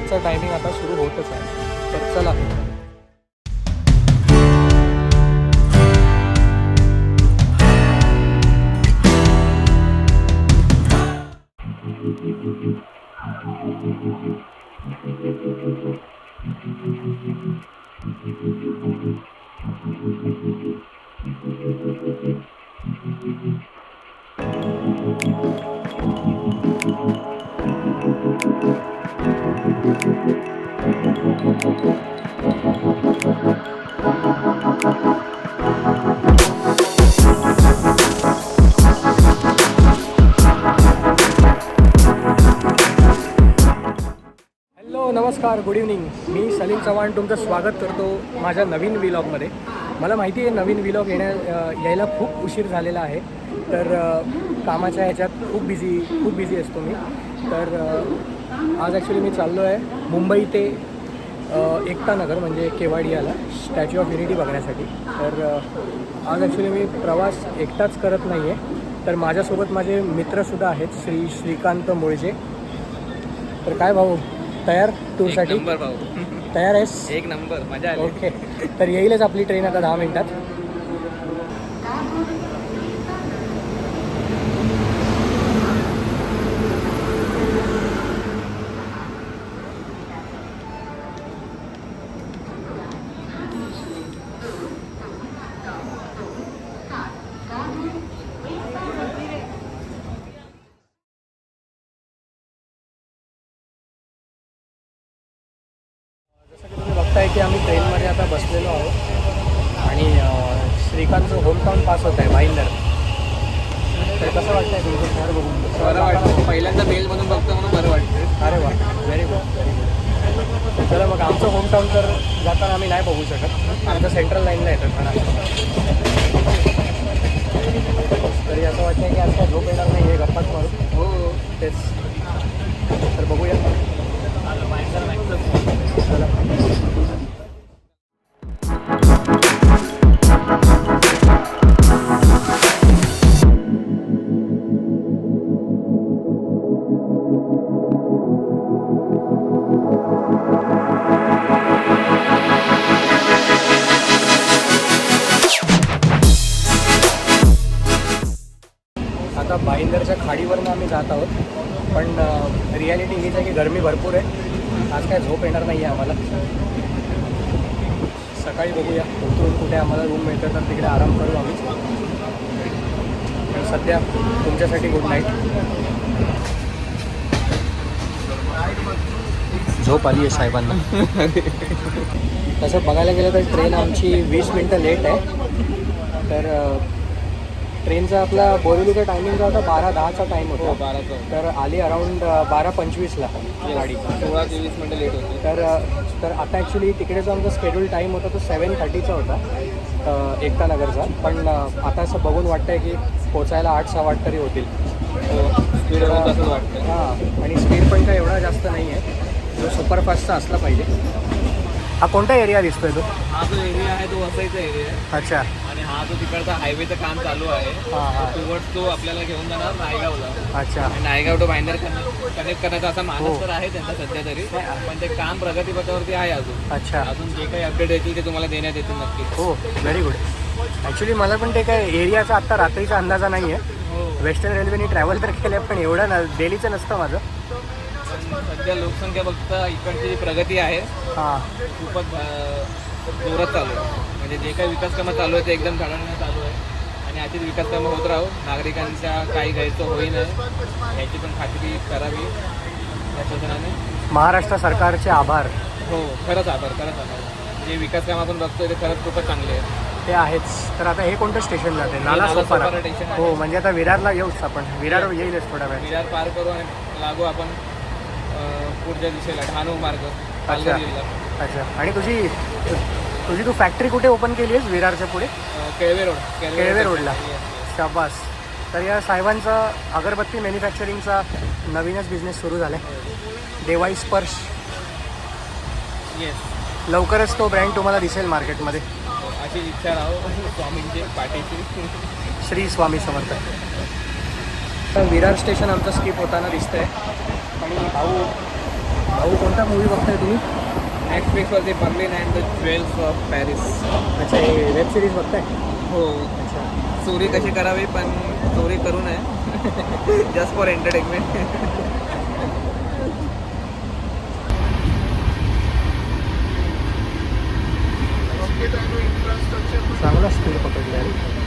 ट्रेनचा टायमिंग आता सुरू होतच आहे. तर चला. नमस्कार, गुड इव्हनिंग. मी सलीम चव्हाण तुमचं स्वागत करतो माझ्या नवीन व्लॉगमध्ये. मला माहिती आहे नवीन व्लॉग यायला खूप उशीर झालेला आहे. तर कामाच्या ह्याच्यात खूप बिझी असतो मी. तर आज ॲक्च्युली मी चाललो आहे मुंबई ते एकता नगर म्हणजे केवाडियाला स्टॅच्यू ऑफ युनिटी बघण्यासाठी. तर आज ॲक्च्युली मी प्रवास एकटाच करत नाही आहे, तर माझ्यासोबत माझे मित्रसुद्धा आहेत, श्रीकांत मुळजे. तर काय भाऊ, तयार टूरसाठी? नंबर भाऊ, तयार आहेस? एक नंबर, मजा आली. ओके. तर येईलच आपली ट्रेन आता 10 मिनिटात. बघताय की आम्ही ट्रेनमध्ये आता बसलेलो आहोत आणि श्रीकांतचं होमटाऊन पास होत आहे भाईंदर. तर कसं वाटतंय तुमचं शहर बघून? बरं वाटतं, पहिल्यांदा मेल म्हणून बघतो म्हणून बरं वाटतं. अरे वा, व्हेरी गुड. चला मग, आमचं होमटाऊन तर जाताना आम्ही नाही बघू शकत, आमचं सेंट्रल लाईनला येतं ठाणा. तरी असं वाटतं की आज काय झोप येणार नाही आहे, गप्पाच मारू. हो तेच. तर बघूया. चला. आता भाईंदरच्या खाडीवरनं आम्ही जात आहोत, पण रिॲलिटी हीच आहे की गरमी भरपूर आहे. आज काय झोप येणार नाही आहे आम्हाला. सकाळी बघूया उतरून कुठे आम्हाला रूम मिळतं तर तिकडे आराम करू आम्ही. पण सध्या तुमच्यासाठी गुड नाईट. झोप आली आहे साहेबांना. तसं बघायला गेलं तर ट्रेन आमची 20 मिनटं लेट आहे. तर ट्रेनचा आपला बोरिवलीचा टायमिंग जो होता 12:10चा टाईम होता. 12चा. तर आली अराऊंड 12:25ला गाडी. 16 ते 20 मिनटं लेट होती. तर आता ॲक्च्युली तिकडे जो आमचा शेड्यूल टाईम होता तो 7:30चा होता एकता नगरचा. पण आता असं बघून वाटतं आहे की पोचायला 8-8:15 तरी होतील. स्पीड असंच वाटतं. हां, आणि स्पीड पण काय एवढा जास्त नाही आहे जो सुपरफास्टचा असला पाहिजे. हा कोणता एरिया दिसतोय तो? हा जो एरिया आहे तो वसईचा एरिया आहे. अच्छा. आणि हा जो तिकडचा हायवेचं काम चालू आहे हां. टुवर्ड्स तो आपल्याला घेऊन जाणार नायगावला. अच्छा. आणि नायगाव टू भाईंदर कनेक्ट करण्याचा असा मानस तर आहे त्यांचा सध्या तरी, पण ते काम प्रगतीपथावरती आहे अजून. अच्छा. अजून जे काही अपडेट येतील ते तुम्हाला देण्यात येतील नक्कीच. हो, व्हेरी गुड. ॲक्च्युली मला पण ते काय एरियाचा आत्ता रात्रीचा अंदाजा नाही आहे. हो, वेस्टर्न रेल्वेने ट्रॅव्हल तर केलं, पण एवढं डेलीचं नसतं माझं. सध्या लोकसंख्या बघता इकडची जी प्रगती आहे हां. खूपच जोरात चालू आहे. म्हणजे जे काही विकास कामं चालू आहे ते एकदम झळाळीने चालू आहे. आणि अशीच विकास कामं होत राहू, नागरिकांच्या काही गैरसोय होई नये याची पण खात्री करावी या शासनाने. महाराष्ट्र सरकारचे आभार. हो, खरंच आभार. जे विकास कामं आपण बघतोय ते खरंच खूपच चांगले आहेत. ते आहेच. तर आता हे कोणतं स्टेशन जाते? नाला नालासोपारा सोपारा. स्टेशन आहे. हो, म्हणजे आता विरारला येऊच आपण. विरार येईलच थोड्या वेळ. विरार पार करू आणि लागू आपण पुढच्या दिशेला ठाणू मार्ग. अच्छा. अच्छा. आणि तुझी तू फॅक्टरी कुठे ओपन केली आहेस विरारच्या पुढे? केळवे रोड. केळवे रोडला. शाबास. तर या साहेबांचा अगरबत्ती मॅन्युफॅक्चरिंगचा नवीनच बिझनेस सुरू झाला आहे, देवाई स्पर्श. येस. लवकरच तो ब्रँड तुम्हाला दिसेल मार्केटमध्ये. अशी इच्छा राहो स्वामींची पाठीची. श्री स्वामी समर्थ. तर विरार स्टेशन आमचं स्किप होताना दिसतंय आणि भाऊ भाऊ कोणता मूवी बघताय तुम्ही? नेटफ्लिक्सवरती Berlin and the jewels of Paris. अच्छा, हे वेब सिरीज बघताय? हो. अच्छा. चोरी कशी करावी पण चोरी करू नये. Just for entertainment. चांगला स्पीड पकडला आहे.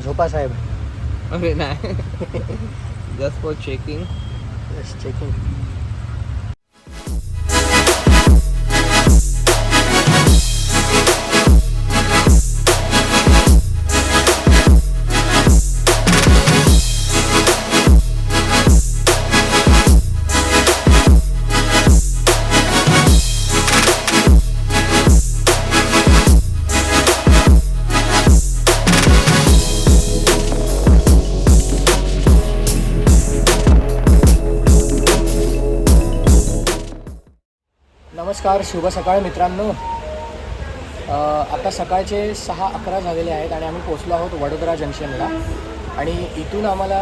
झोपा साहेब. अरे नाही. Just for checking. Just checking. नमस्कार, शुभ सकाळ मित्रांनो. आता सकाळचे 6:11 झालेले आहेत आणि आम्ही पोचलो आहोत वडोदरा जंक्शनला. आणि इथून आम्हाला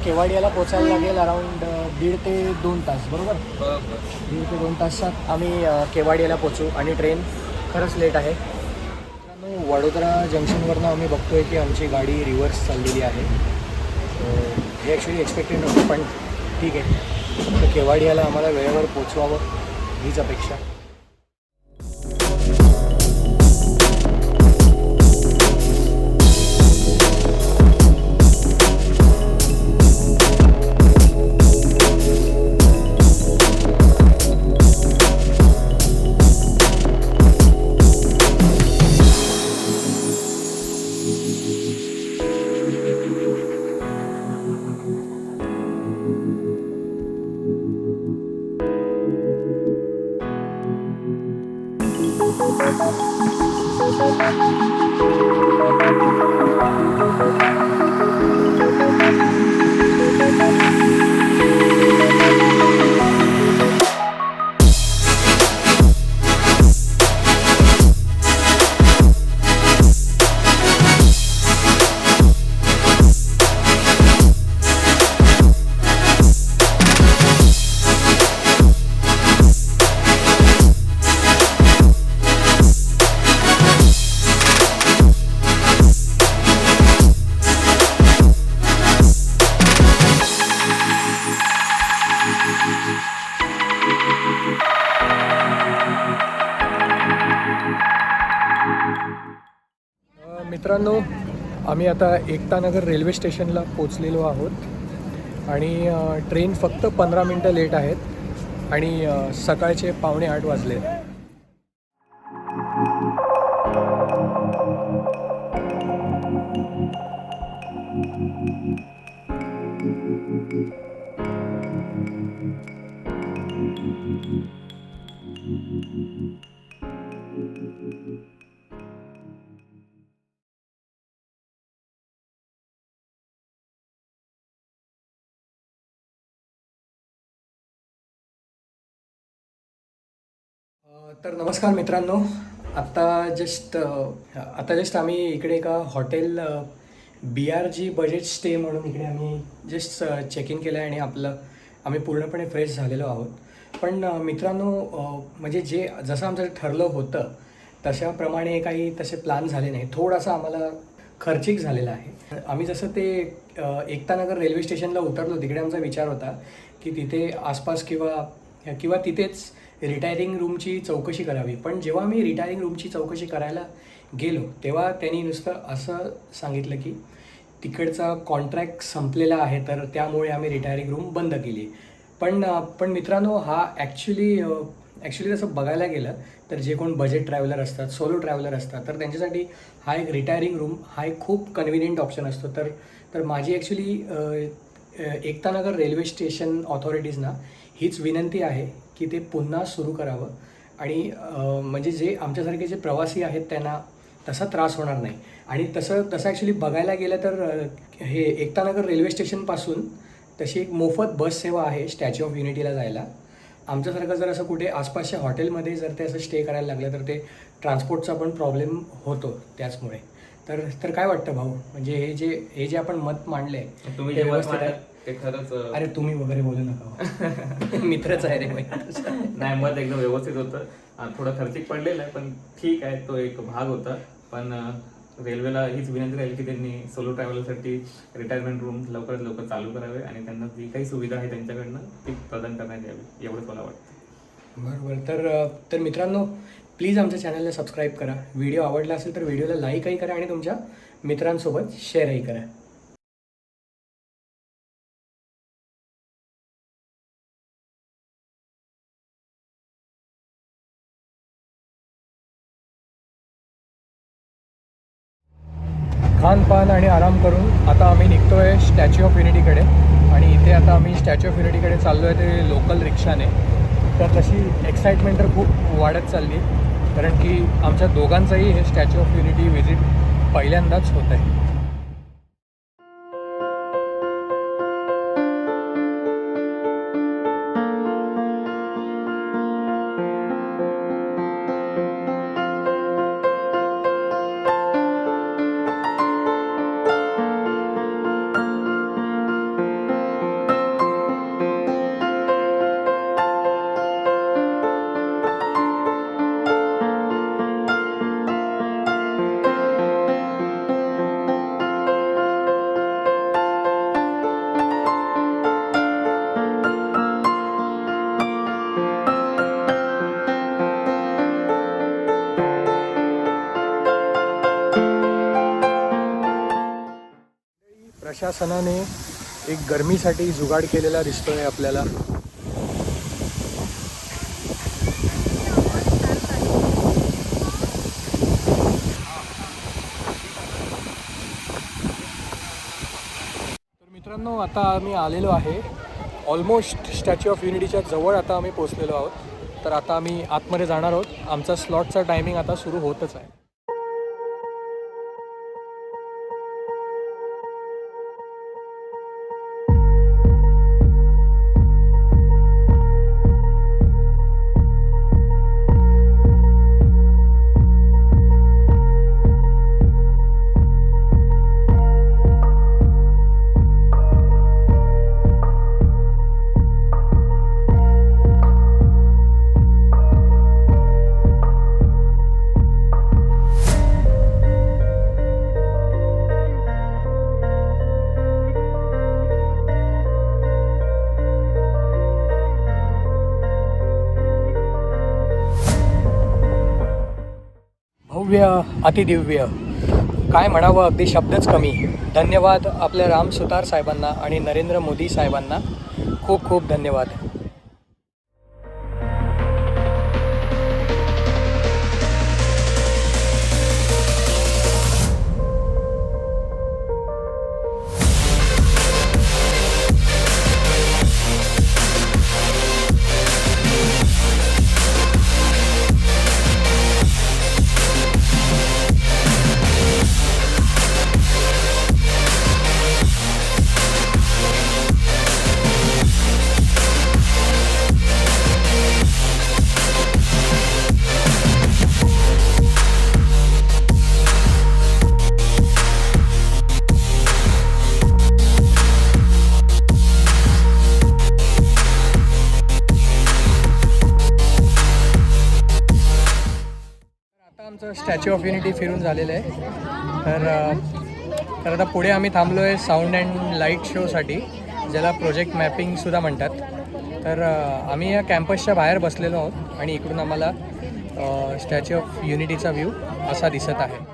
केवाडियाला पोचायला लागेल अराऊंड 1.5 ते 2 तास. बरोबर? 1.5 ते 2 तासात आम्ही केवाडियाला पोचू. आणि ट्रेन खरंच लेट आहे मित्रांनो. वडोदरा जंक्शनवरनं आम्ही बघतो आहे की आमची गाडी रिव्हर्स चाललेली आहे. हे ॲक्च्युली एक्सपेक्टेड नव्हतं, पण ठीक आहे. तर केवाडियाला आम्हाला वेळेवर पोचवावं हीच अपेक्षा. मित्रांनो, आम्ही आता एकतानगर रेल्वे स्टेशनला पोचलेलो आहोत आणि ट्रेन फक्त 15 मिनटं लेट आहेत आणि सकाळचे 7:45 वाजले. तर नमस्कार मित्रांनो. आता जस्ट आम्ही इकडे एका हॉटेल BRG बजेट स्टे म्हणून इकडे आम्ही जस्ट चेक इन केलं आहे आणि आम्ही पूर्णपणे फ्रेश झालेलो आहोत. पण मित्रांनो, म्हणजे जसं आमचं ठरलं होतं तशाप्रमाणे काही तसे प्लॅन झाले नाही. थोडासा आम्हाला खर्चिक झालेला आहे. आम्ही जसं ते एकतानगर रेल्वे स्टेशनला उतरलो तिकडे आमचा विचार होता की तिथे आसपास किंवा तिथेच रिटायरिंग रूमची चौकशी करावी. पण जेव्हा मी रिटायरिंग रूमची चौकशी करायला गेलो तेव्हा त्यांनी नुसतं असं सांगितलं की तिकडचा कॉन्ट्रॅक्ट संपलेला आहे, तर त्यामुळे आम्ही रिटायरिंग रूम बंद केली. पण मित्रांनो, हा ॲक्च्युली जसं बघायला गेलं तर जे कोण बजेट ट्रॅव्हलर असतात, सोलो ट्रॅव्हलर असतात, तर त्यांच्यासाठी हा एक रिटायरिंग रूम हा एक खूप कन्व्हिनियंट ऑप्शन असतो. तर माझी ॲक्च्युली एकतानगर रेल्वे स्टेशन ऑथॉरिटीजना हीच विनंती आहे की ते पुन्हा सुरू करावं आणि म्हणजे जे आमच्यासारखे जे प्रवासी आहेत त्यांना तसा त्रास होणार नाही. आणि तसं ॲक्च्युली बघायला गेलं तर हे एकतानगर रेल्वे स्टेशनपासून तशी एक मोफत बस सेवा आहे स्टॅच्यू ऑफ युनिटीला जायला. आमच्यासारखं जर असं कुठे आसपासच्या हॉटेलमध्ये जर ते असं स्टे करायला लागलं तर ते ट्रान्सपोर्टचा पण प्रॉब्लेम होतो त्याचमुळे. तर काय वाटतं भाऊ, म्हणजे हे जे आपण मत मांडले तुम्ही ते जे मत व्यवस्थित आहे? मांडलं ते खरंच अरे तुम्ही वगैरे बोलू नका मित्रच आहे रे भाई. नाही, मत एकदम व्यवस्थित होतं. थोडं खर्चिक पडलेलं आहे पण ठीक आहे, तो एक भाग होता. पण रेल्वेला हीच विनंती राहील की त्यांनी सोलो ट्रॅव्हलरसाठी रिटायरमेंट रूम लवकरात लवकर चालू करावे आणि त्यांना जी काही सुविधा आहे त्यांच्याकडनं ती प्रदान करण्यात यावी, एवढंच मला वाटतं. बरोबर. तर मित्रांनो, प्लीज आमच्या चॅनलला सबस्क्राईब करा. व्हिडिओ आवडला असेल तर व्हिडिओला लाईकही करा आणि तुमच्या मित्रांसोबत शेअरही करा. खानपान आणि आराम करून आता आम्ही निघतो आहे स्टॅच्यू ऑफ युनिटीकडे. आणि इथे आता आम्ही स्टॅच्यू ऑफ युनिटीकडे चाललो आहे ते लोकल रिक्षाने. तर तशी एक्साइटमेंट तर खूप वाढत चालली, कारण की आमच्या दोघांचंही हे स्टॅच्यू ऑफ युनिटी व्हिजिट पहिल्यांदाच होत आहे. प्रशासनाने एक गरमीसाठी जुगाड केलेला दिसतोय आपल्याला. तर मित्रांनो, आता आम्ही आलेलो आहे ऑलमोस्ट स्टॅच्यू ऑफ युनिटीच्या जवळ. आता आम्ही पोहोचलेलो आहोत. तर आता आम्ही आतमध्ये जाणार आहोत. आमचा स्लॉटचा टायमिंग आता सुरू होतच आहे. भव्य, अतिदिव्य, काय म्हणावं, अगदी शब्दच कमी. धन्यवाद आपल्या राम सुतार साहेबांना आणि नरेंद्र मोदी साहेबांना. खूप खूप धन्यवाद. आमचं स्टॅच्यू ऑफ युनिटी फिरून झालेलं आहे. तर आता पुढे आम्ही थांबलो आहे साऊंड अँड लाईट शोसाठी, ज्याला प्रोजेक्ट मॅपिंगसुद्धा म्हणतात. तर आम्ही या कॅम्पसच्या बाहेर बसलेलो आहोत आणि इकडून आम्हाला स्टॅच्यू ऑफ युनिटीचा व्ह्यू असा दिसत आहे.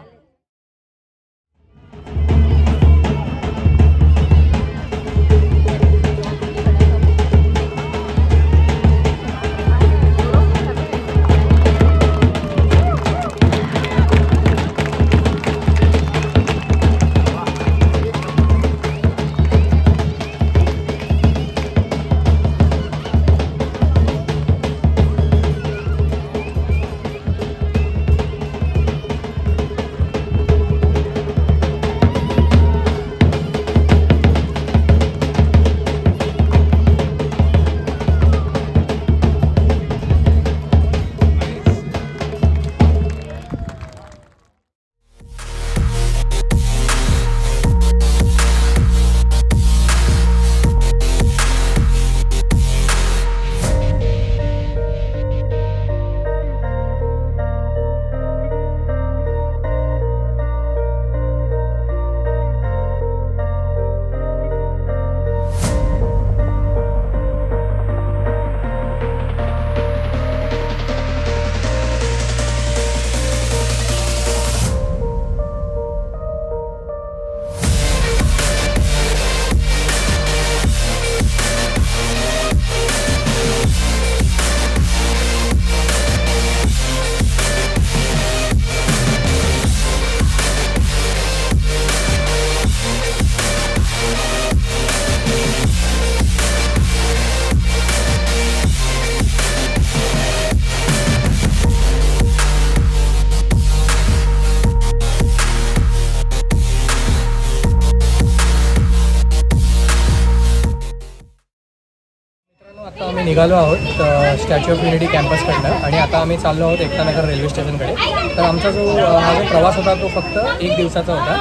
निघालो आहोत स्टॅच्यू ऑफ युनिटी कॅम्पसकडनं आणि आता आम्ही चाललो आहोत एकतानगर रेल्वे स्टेशनकडे. तर आमचा हा जो प्रवास होता तो फक्त 1 दिवसाचा होता.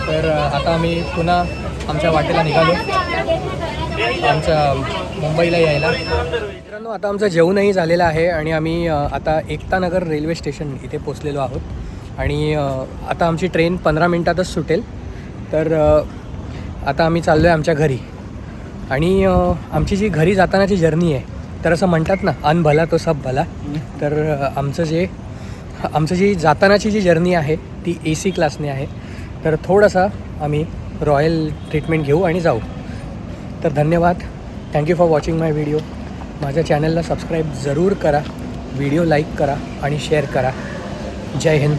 तर आता आम्ही पुन्हा आमच्या वाटेला निघालो आमच्या मुंबईला यायला. मित्रांनो, आता आमचं जेवणही झालेलं आहे आणि आम्ही आता एकतानगर रेल्वे स्टेशन इथे पोचलेलो आहोत आणि आता आमची ट्रेन 15 मिनटातच सुटेल. तर आता आम्ही चाललो आहे आमच्या घरी आणि आमची जी घरी जातानाची जर्नी आहे, तर असं म्हणतात ना, अन भला तो सब भला. तर आमचं जी जातानाची जी जर्नी आहे ती AC क्लासने आहे. तर थोडासा आम्ही रॉयल ट्रीटमेंट घेऊ आणि जाऊ. तर धन्यवाद. Thank you for watching my video. माझ्या चॅनलला सबस्क्राईब जरूर करा, व्हिडिओ लाईक करा आणि शेअर करा. जय हिंद.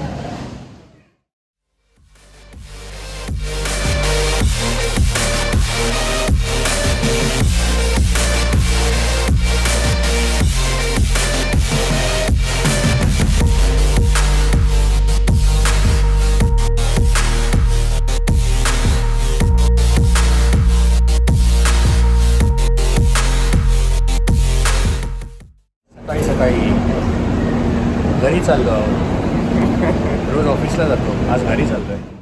सकाळी घरी चाललो आहोत. रोज ऑफिसला जातो, आज घरी चाललो आहे.